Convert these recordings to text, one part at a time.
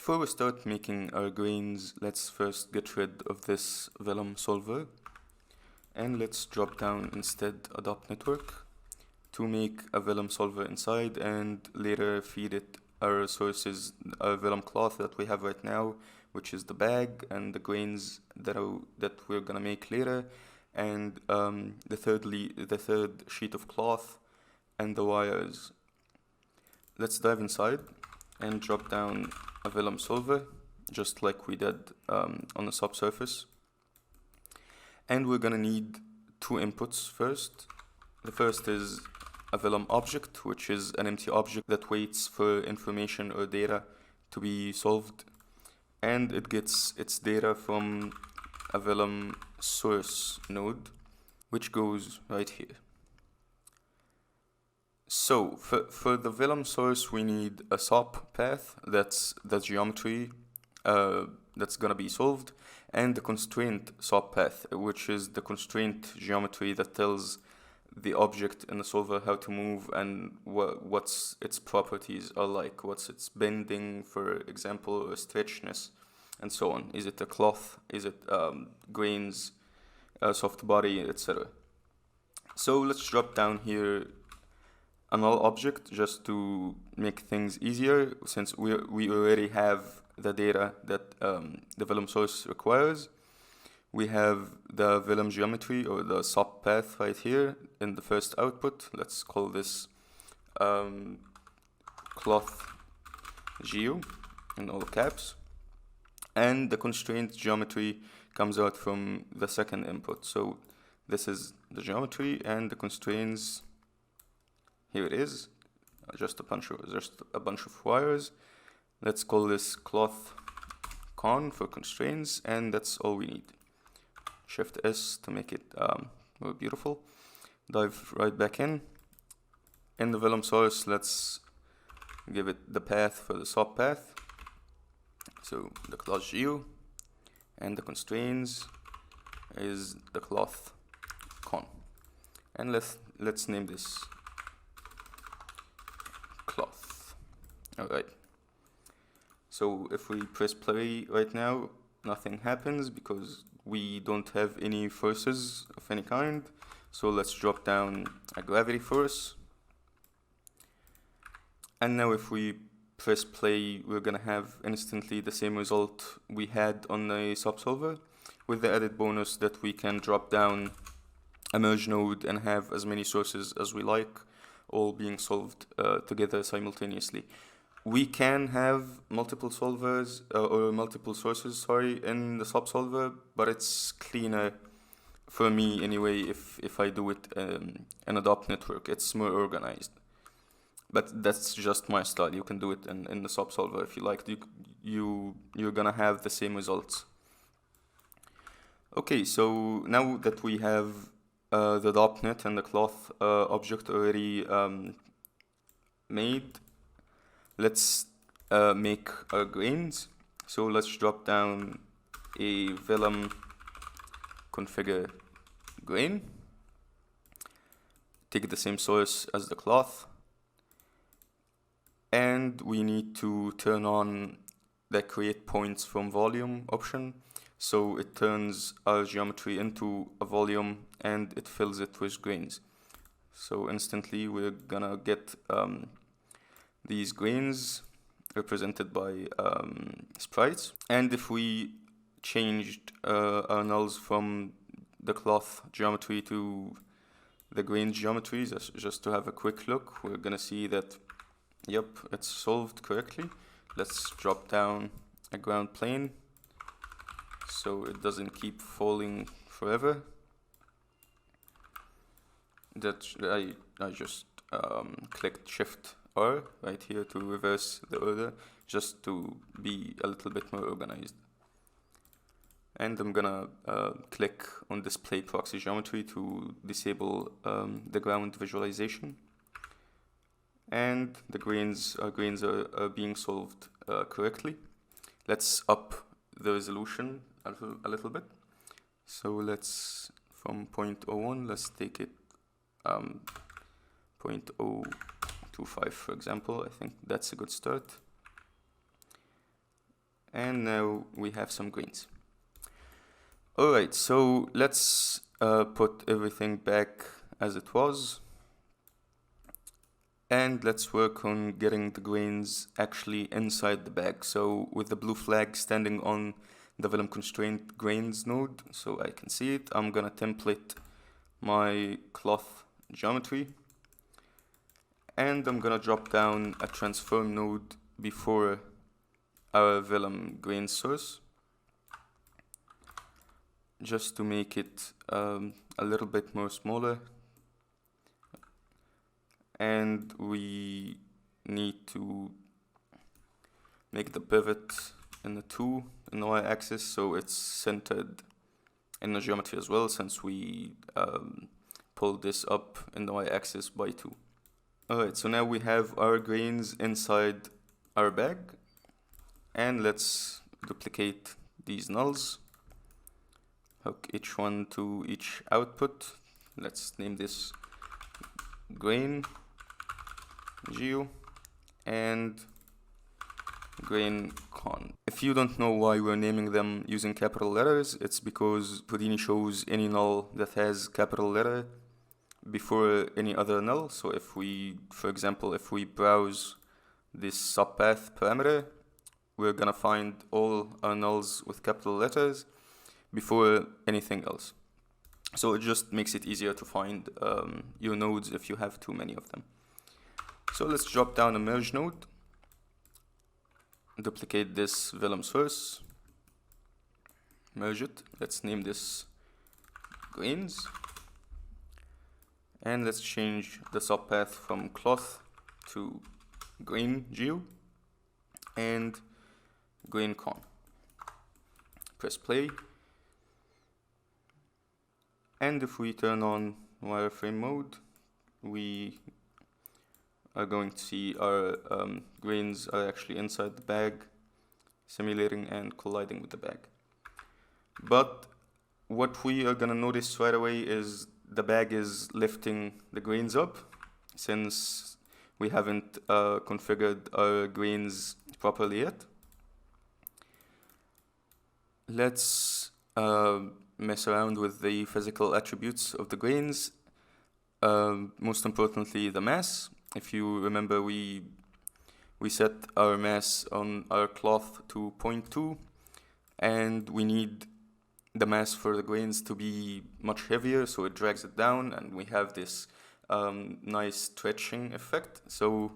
Before we start making our grains, let's first get rid of this vellum solver, and let's drop down instead adopt network to make a vellum solver inside, and later feed it our sources, our vellum cloth that we have right now, which is the bag and the grains that we're gonna make later, and the third sheet of cloth and the wires. Let's dive inside and drop down a vellum solver, just like we did on the subsurface. And we're gonna need two inputs first. The first is a vellum object, which is an empty object that waits for information or data to be solved, and it gets its data from a vellum source node, which goes right here. So for the vellum source, we need a SOP path, that's the geometry that's gonna be solved, and the constraint SOP path, which is the constraint geometry that tells the object in the solver how to move and what's its properties are like, what's its bending, for example, or stretchiness, and so on. Is it a cloth? Is it grains, soft body, etc. So let's drop down here a null object just to make things easier, since we already have the data that the vellum source requires. We have the vellum geometry, or the SOP path, right here in the first output. Let's call this cloth geo in all caps. And the constraint geometry comes out from the second input. So this is the geometry, and the constraints, here it is, just a bunch of wires. Let's call this cloth con for constraints, and that's all we need. Shift S to make it more beautiful. Dive right back in. In the vellum source, let's give it the path for the SOP path. So the cloth geo, and the constraints is the cloth con. And let's name this cloth. Alright. So if we press play right now, nothing happens because we don't have any forces of any kind. So let's drop down a gravity force. And now if we press play, we're gonna have instantly the same result we had on the subsolver, with the added bonus that we can drop down a merge node and have as many sources as we like, all being solved together simultaneously. We can have multiple solvers or multiple sources, in the subsolver, but it's cleaner for me anyway if I do it in adopt network. It's more organized. But that's just my style. You can do it in the subsolver if you like. You're gonna have the same results. Okay, so now that we have the .NET and the cloth object already made, let's make our grains. So let's drop down a vellum configure grain. Take the same source as the cloth. And we need to turn on the create points from volume option, so it turns our geometry into a volume and it fills it with grains. So instantly we're gonna get these grains represented by sprites. And if we changed our nulls from the cloth geometry to the grain geometry, just to have a quick look, we're gonna see that yep, it's solved correctly. Let's drop down a ground plane so it doesn't keep falling forever. That I just clicked Shift R right here to reverse the order, just to be a little bit more organized. And I'm gonna click on display proxy geometry to disable the ground visualization. And the grains are being solved correctly. Let's up the resolution a little bit. So let's, from 0.01, let's take it 0.025, for example. I think that's a good start. And now we have some greens. Alright, so let's put everything back as it was. And let's work on getting the grains actually inside the bag. So with the blue flag standing on the vellum constraint grains node, so I can see it, I'm gonna template my cloth geometry. And I'm gonna drop down a transform node before our vellum grain source, just to make it a little bit more smaller. And we need to make the pivot in the 2 in the y-axis, so it's centered in the geometry as well, since we pulled this up in the y-axis by 2. Alright, so now we have our grains inside our bag, and let's duplicate these nulls, hook each one to each output. Let's name this grain geo and grain con. If you don't know why we're naming them using capital letters, it's because Houdini shows any null that has capital letter before any other null. So if we, for example, if we browse this subpath parameter, we're gonna find all our nulls with capital letters before anything else. So it just makes it easier to find your nodes if you have too many of them. So let's drop down a merge node, duplicate this vellum source, merge it. Let's name this grains, and let's change the subpath from cloth to grain geo and grain con. Press play, and if we turn on wireframe mode, we are going to see our grains are actually inside the bag, simulating and colliding with the bag. But what we are gonna notice right away is the bag is lifting the grains up, since we haven't configured our grains properly yet. Let's mess around with the physical attributes of the grains, most importantly the mass. If you remember, we set our mass on our cloth to 0.2, and we need the mass for the grains to be much heavier, so it drags it down, and we have this nice stretching effect. So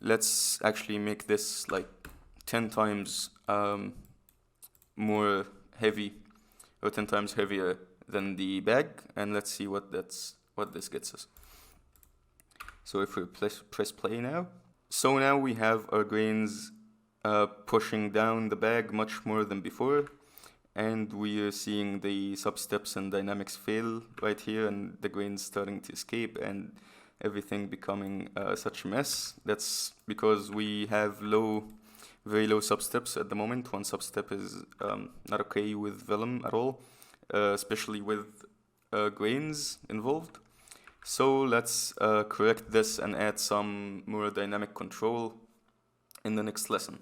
let's actually make this like 10 times more heavy, or 10 times heavier than the bag, and let's see what this gets us. So if we press play now, so now we have our grains pushing down the bag much more than before, and we are seeing the substeps and dynamics fail right here, and the grains starting to escape, and everything becoming such a mess. That's because we have very low substeps at the moment. One substep is not okay with vellum at all, especially with grains involved. So let's correct this and add some more dynamic control in the next lesson.